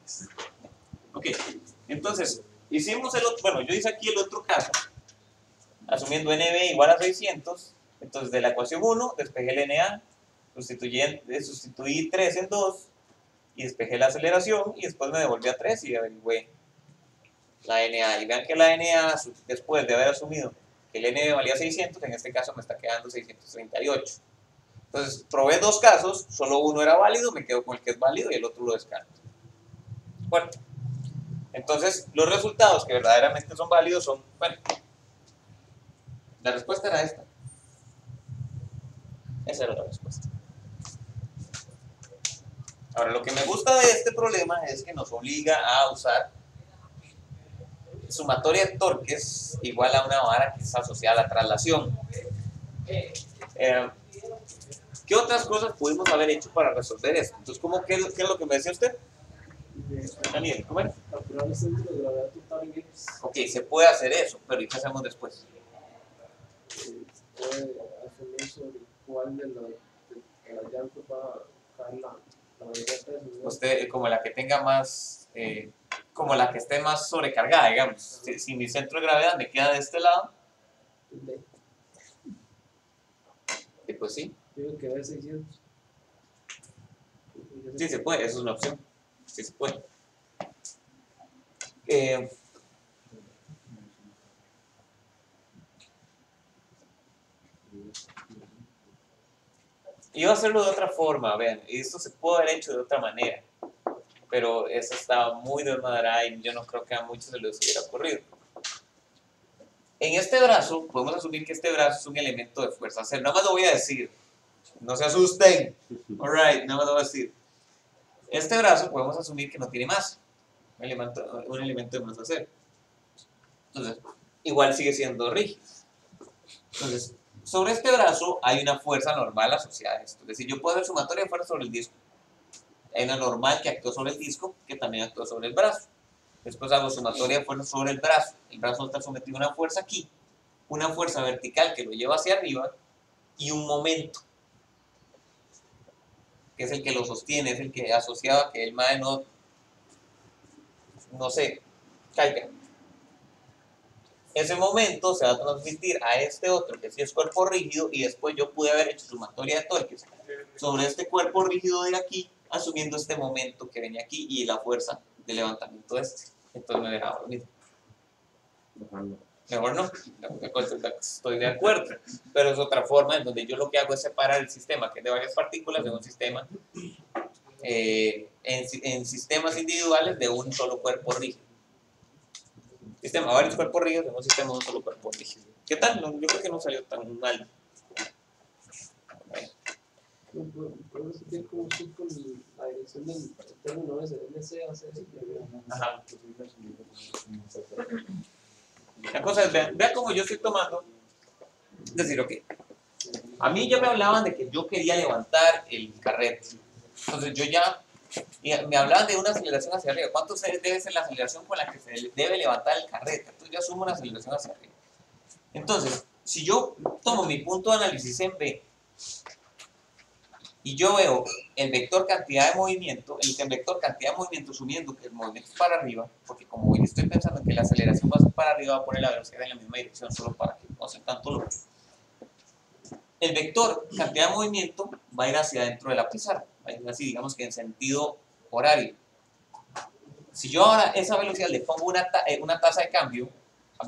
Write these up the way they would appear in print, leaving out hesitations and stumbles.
X. Ok, entonces, hicimos el otro, bueno, yo hice aquí el otro caso, asumiendo NB igual a 600, entonces de la ecuación 1 despejé el NA, sustituí 3 en 2, y despejé la aceleración, y después me devolví a 3 y averigüé la NA. Y vean que la NA, después de haber asumido que el NB valía 600, en este caso me está quedando 638. Entonces, probé dos casos, solo uno era válido, me quedo con el que es válido y el otro lo descarto. Bueno, entonces los resultados que verdaderamente son válidos son, bueno, la respuesta era esta. Esa era la respuesta. Ahora, lo que me gusta de este problema es que nos obliga a usar sumatoria de torques igual a una vara que está asociada a la traslación. ¿Qué otras cosas pudimos haber hecho para resolver esto? Entonces, ¿qué es lo que me decía usted? Daniel, ¿cómo es? Calcular el centro de gravedad total en X. Ok, se puede hacer eso, pero ¿y qué hacemos después? Puede asumir sobre cuál de las llantas va a caer la mayoría de peso. Usted, como la que tenga más, como la que esté más sobrecargada, digamos. Si mi centro de gravedad me queda de este lado, pues sí. Digo que de 600. Sí se puede, eso es una opción. Sí se puede. Iba a hacerlo de otra forma, vean, y esto se puede haber hecho de otra manera, pero eso estaba muy desmadrada y yo no creo que a muchos se les hubiera ocurrido. En este brazo, podemos asumir que este brazo es un elemento de fuerza. O sea, nada más lo voy a decir, no se asusten, alright, nada más lo voy a decir. Este brazo podemos asumir que no tiene masa, un elemento de masa cero. Entonces, igual sigue siendo rígido. Entonces, sobre este brazo hay una fuerza normal asociada a esto. Es decir, yo puedo hacer sumatoria de fuerza sobre el disco. Hay una normal que actúa sobre el disco, que también actúa sobre el brazo. Después hago sumatoria de fuerza sobre el brazo. El brazo está sometido a una fuerza aquí, una fuerza vertical que lo lleva hacia arriba y un momento, que es el que lo sostiene, es el que asociado a que el mae no se caiga. Ese momento se va a transmitir a este otro, que sí es cuerpo rígido, y después yo pude haber hecho sumatoria de torques sobre este cuerpo rígido de aquí, asumiendo este momento que venía aquí y la fuerza de levantamiento este. Entonces me dejaba lo mismo. Mejor no, estoy de acuerdo, pero es otra forma en donde yo lo que hago es separar el sistema, que es de varias partículas, de un sistema, en sistemas individuales de un solo cuerpo rígido. Sistema, varios cuerpos rígidos en un sistema de un solo cuerpo rígido. ¿Qué tal? Yo creo que no salió tan mal. Podemos sentir como si con la dirección del término ese, NC hace eso. Ajá. La cosa es, vean cómo yo estoy tomando. Es decir, ok, a mí ya me hablaban de que yo quería levantar el carrete. Entonces yo ya, me hablaban de una aceleración hacia arriba. ¿Cuánto debe ser la aceleración con la que se debe levantar el carrete? Entonces yo asumo una aceleración hacia arriba. Entonces, si yo tomo mi punto de análisis en B, y yo veo el vector cantidad de movimiento, el vector cantidad de movimiento asumiendo que el movimiento es para arriba, porque como hoy estoy pensando que la aceleración va a ser para arriba, va a poner la velocidad en la misma dirección solo para que no sea tanto loco. El vector cantidad de movimiento va a ir hacia adentro de la pizarra, va a ir así, digamos que en sentido horario. Si yo ahora a esa velocidad le pongo una tasa de cambio,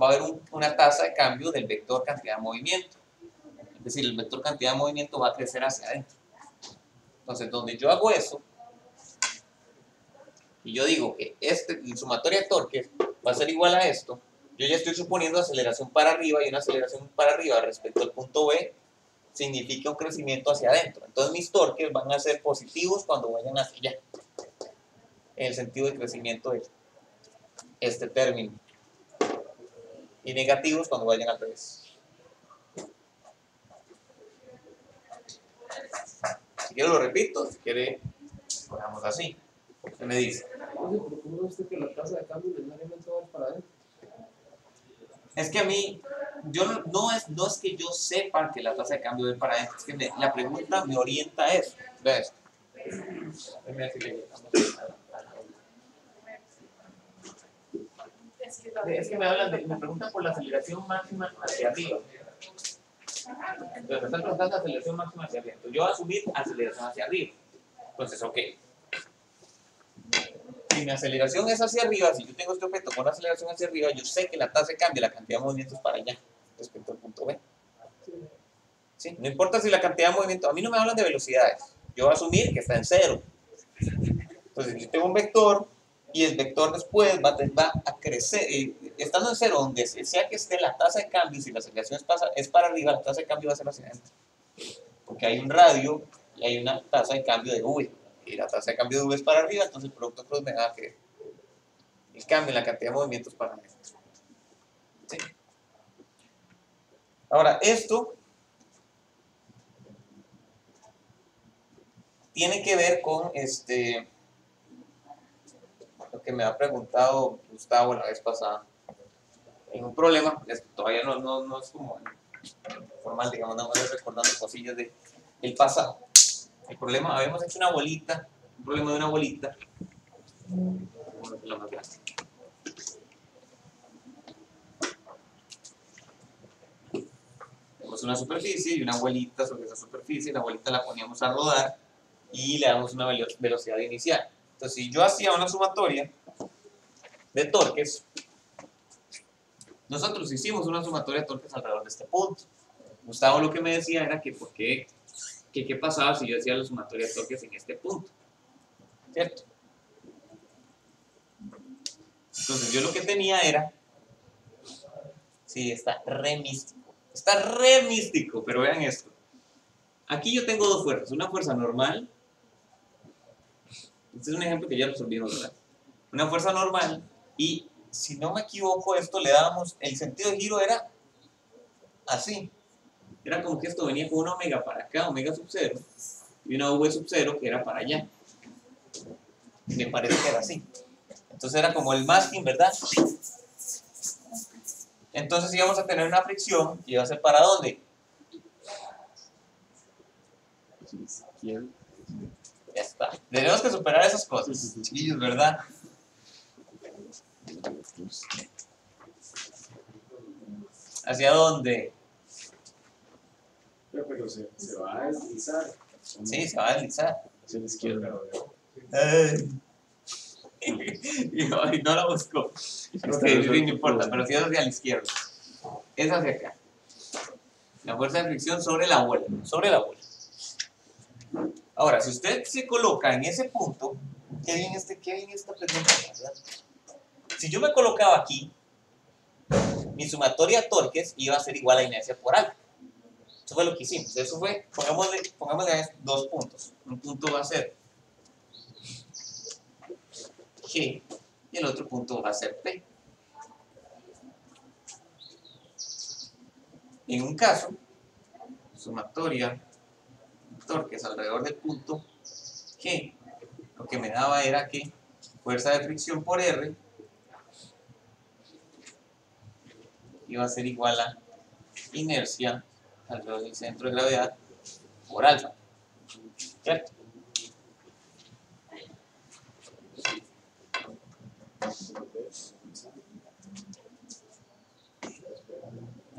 va a haber una tasa de cambio del vector cantidad de movimiento. Es decir, el vector cantidad de movimiento va a crecer hacia adentro. Entonces, donde yo hago eso, y yo digo que el sumatoria de torques va a ser igual a esto, yo ya estoy suponiendo aceleración para arriba, y una aceleración para arriba respecto al punto B significa un crecimiento hacia adentro. Entonces mis torques van a ser positivos cuando vayan hacia allá, en el sentido de crecimiento de este término, y negativos cuando vayan al revés. Si quiere lo repito, si quiere lo dejamos así. ¿Qué me dice? ¿Cómo ve usted que la tasa de cambio necesariamente va para adentro? Es que a mí, no es que yo sepa que la tasa de cambio va para adentro, es que la pregunta me orienta a eso. ¿Ves? Es que me preguntan por la aceleración máxima hacia arriba. Entonces me están preguntando aceleración máxima hacia arriba. Entonces yo voy a asumir aceleración hacia arriba. Entonces, ok. Si mi aceleración es hacia arriba, si yo tengo este objeto con una aceleración hacia arriba, yo sé que la tasa de cambio, la cantidad de movimientos para allá, respecto al punto B. ¿Sí? No importa si la cantidad de movimientos, a mí no me hablan de velocidades. Yo voy a asumir que está en cero. Entonces, yo tengo un vector y el vector después va a crecer, estando en cero, donde sea que esté la tasa de cambio, si la aceleración es para arriba, la tasa de cambio va a ser hacia adentro. Porque hay un radio y hay una tasa de cambio de V. Y la tasa de cambio de V es para arriba, entonces el producto cross me da que el cambio en la cantidad de movimientos para adentro. ¿Sí? Ahora, esto tiene que ver con lo que me ha preguntado Gustavo la vez pasada. En un problema, todavía no es como formal, digamos, nada más recordando cosillas del pasado. El problema, habíamos hecho una bolita, un problema de una bolita. La más grande. Tenemos una superficie y una bolita sobre esa superficie, la bolita la poníamos a rodar y le damos una velocidad inicial. Entonces, si yo hacía una sumatoria de torques, nosotros hicimos una sumatoria de torques alrededor de este punto. Gustavo lo que me decía era que qué pasaba si yo hacía la sumatoria de torques en este punto, ¿cierto? Entonces yo lo que tenía era, sí, está re místico, pero vean esto. Aquí yo tengo dos fuerzas, una fuerza normal, este es un ejemplo que ya resolvimos, ¿verdad? Una fuerza normal y, si no me equivoco, esto le dábamos, el sentido de giro era así. Era como que esto venía con una omega para acá, omega sub 0, y una v sub 0 que era para allá. Me parece que era así. Entonces era como el masking, ¿verdad? Entonces íbamos a tener una fricción que iba a ser ¿para dónde? Ya está. Tenemos que superar esas cosas, chiquillos, ¿verdad? ¿Hacia dónde? Pero se va a deslizar. Sí, se va a deslizar. Hacia la izquierda. Y no la busco. Ok, no importa, pero si es hacia la izquierda. Es hacia acá. La fuerza de fricción sobre la bola. Sobre la bola. Ahora, si usted se coloca en ese punto, qué bien esta pregunta, ¿verdad? Si yo me colocaba aquí, mi sumatoria de torques iba a ser igual a inercia por alfa. Eso fue lo que hicimos. Eso fue, pongámosle dos puntos. Un punto va a ser G y el otro punto va a ser P. En un caso, sumatoria de torques alrededor del punto G, lo que me daba era que fuerza de fricción por R iba a ser igual a inercia alrededor del centro de gravedad por alfa. ¿Cierto?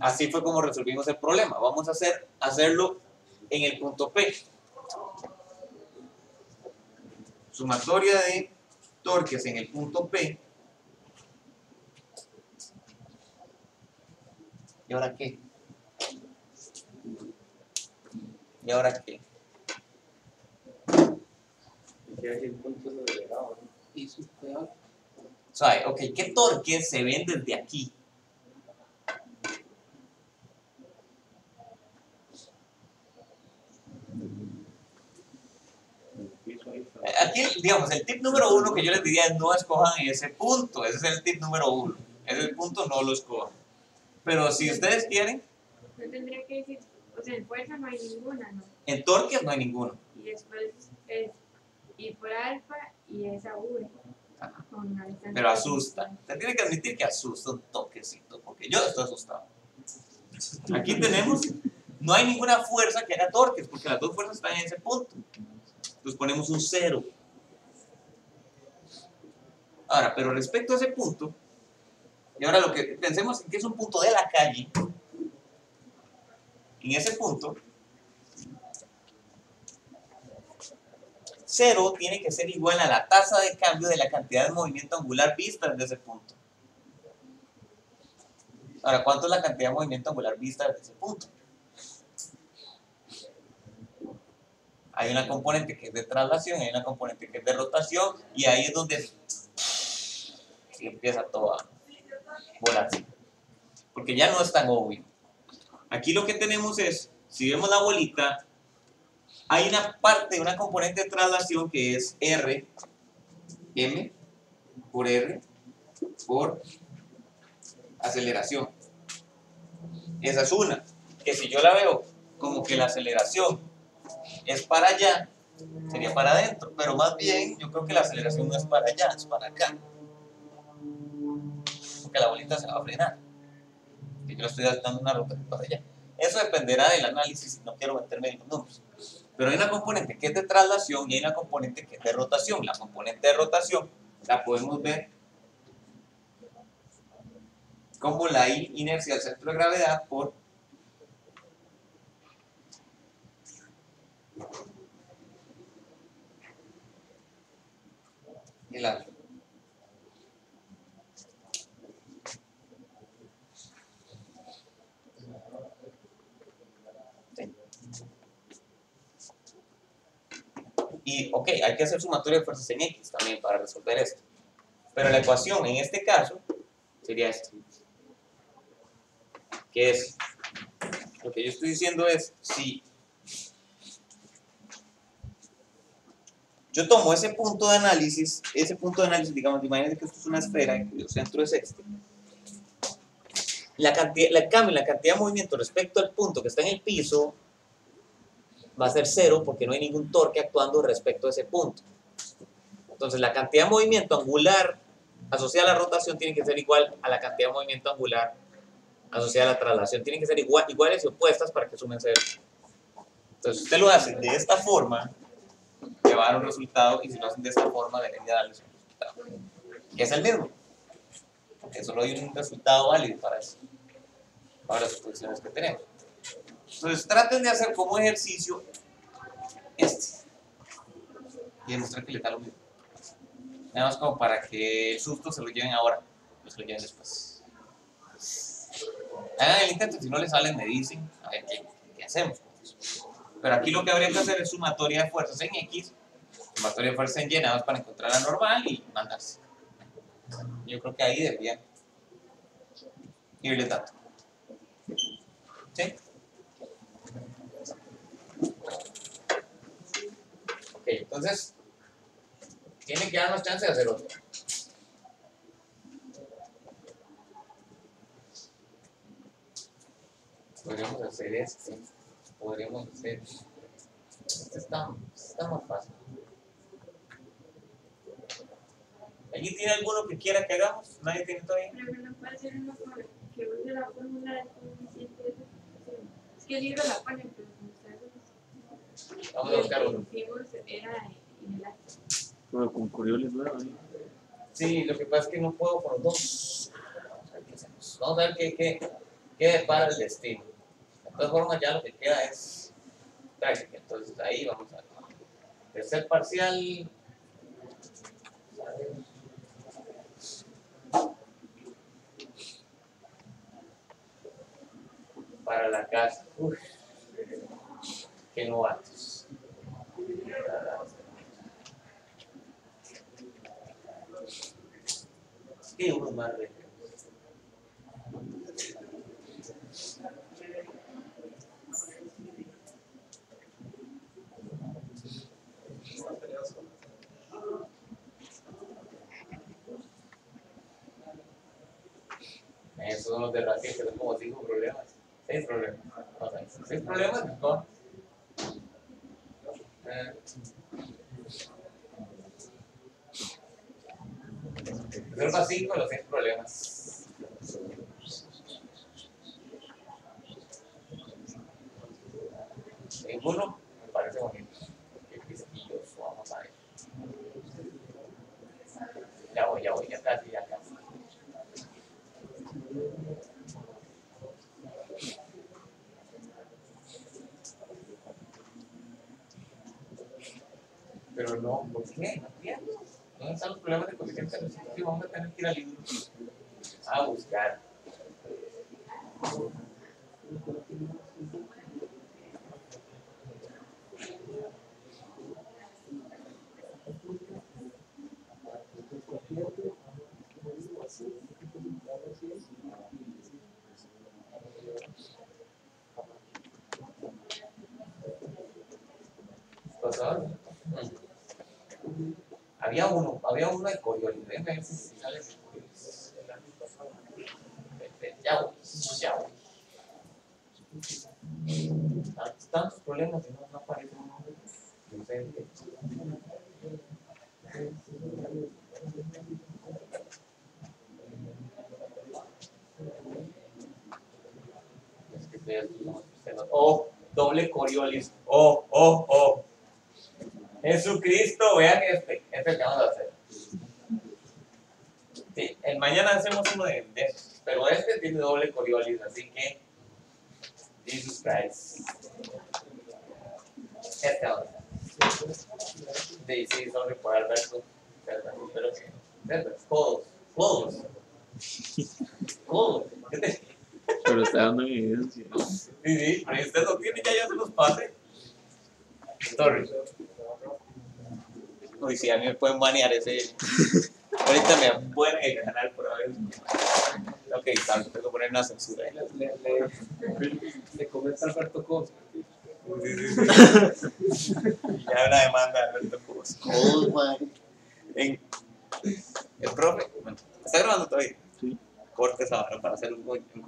Así fue como resolvimos el problema. Vamos a hacerlo en el punto P. Sumatoria de torques en el punto P. ¿Y ahora qué? ¿Y ahora qué? Suave, ok, ¿qué torques se ven desde aquí? Aquí, digamos, el tip número 1 que yo les diría es no escojan ese punto. Ese es el tip número 1. Ese es el punto, no lo escojan. Pero si ustedes quieren... Yo tendría que decir, o sea, en fuerza no hay ninguna, ¿no? En torques no hay ninguno. Y después es I por alfa y esa V. Pero asusta. Usted tiene que admitir que asusta un toquecito, porque yo estoy asustado. Aquí tenemos, no hay ninguna fuerza que haga torques, porque las dos fuerzas están en ese punto. Entonces ponemos un 0. Ahora, pero respecto a ese punto, Y ahora lo que pensemos en que es un punto de la calle, en ese punto, 0 tiene que ser igual a la tasa de cambio de la cantidad de movimiento angular vista desde ese punto. Ahora, ¿cuánto es la cantidad de movimiento angular vista desde ese punto? Hay una componente que es de traslación, hay una componente que es de rotación, y ahí es donde empieza todo a volarse. Porque ya no es tan obvio. Aquí lo que tenemos es, si vemos la bolita, hay una parte, una componente de traslación que es R, M por R por aceleración. Esa es una, que si yo la veo como que la aceleración es para allá, sería para adentro, pero más bien yo creo que la aceleración no es para allá, es para acá. Porque la bolita se va a frenar. Y yo le estoy dando una rotación para allá. Eso dependerá del análisis, no quiero meterme en los números. Pero hay una componente que es de traslación y hay una componente que es de rotación. La componente de rotación la podemos ver como la inercia del centro de gravedad por el alfa. Y, ok, hay que hacer sumatoria de fuerzas en X también para resolver esto. Pero la ecuación en este caso sería esta. Que es, lo que yo estoy diciendo es, si yo tomo ese punto de análisis, digamos, imagínense que esto es una esfera y cuyo centro es este. La cantidad de movimiento respecto al punto que está en el piso va a ser 0 porque no hay ningún torque actuando respecto a ese punto. Entonces la cantidad de movimiento angular asociada a la rotación tiene que ser igual a la cantidad de movimiento angular asociada a la traslación. Tienen que ser iguales y opuestas para que sumen 0. Entonces usted lo hace de esta forma, le va a dar un resultado, y si lo hacen de esta forma debería darles un resultado que es el mismo, porque solo hay un resultado válido para eso, para las suposiciones que tenemos. Entonces traten de hacer como ejercicio este y demostrar que les da lo mismo, nada más como para que el susto se lo lleven ahora, no se lo lleven después. Hagan el intento, si no les salen me dicen a ver qué hacemos. Pero aquí lo que habría que hacer es sumatoria de fuerzas en X, sumatoria de fuerzas en Y, nada más para encontrar la normal y mandarse. Yo creo que ahí debería irles dando. ¿Sí? Ok, entonces tienen que darnos chance de hacer otro. Podríamos hacer este. Podríamos hacer. Este está más fácil. ¿Alguien tiene alguno que quiera que hagamos? ¿Nadie tiene todavía? Pero no puede ser uno que use la fórmula del coeficiente de sustitución. Es que el libro la pone, pero como ustedes. Vamos a buscar uno. Era inelástico. Bueno, con Coriolis nueva ahí. Sí, lo que pasa es que no puedo con los dos. Vamos a ver qué hacemos. Vamos a ver qué depara el destino. De todas formas, ya lo que queda es práctica. Entonces, ahí vamos a ver. Tercer parcial. Para la casa. Uf, qué novatos. Qué uno más de. Esos son los de Raquel, que son como 5 problemas. 6 problemas. No, 6 problemas, no. Reserva 5 los 6 problemas. Ninguno me parece bonito. Qué quisquilloso, vamos a ver. Ya voy, ya casi. Pero no, ¿por qué? No entiendo. ¿Dónde están los problemas de coeficiente de resistencia? Vamos a tener que ir al libro a buscar. ¿Pasado? Había uno de Coriolis. Déjame ver si sale de Coriolis. Ya voy. Tantos problemas y no aparece un nombre. No sé. Es que oh, doble Coriolis. Oh. Jesucristo, vean este que vamos a hacer. Sí, mañana hacemos uno de esos, pero este tiene doble Coriolis, así que Jesus Christ. Este vamos a hacer. Sí, solo por Alberto, pero que codos. Pero está dando evidencia. Sí, pero usted lo tiene, ya se los pase. Sorry. Uy, sí, a mí me pueden banear ese. Ahorita me pueden en el canal por haber. Ok, tengo que poner una censura ahí. Le comenta Alberto Cosa. Sí. Ya una demanda de Alberto Cobos. El profe, bueno, ¿está grabando todavía? Sí. Corte esa vara para hacer un comentario.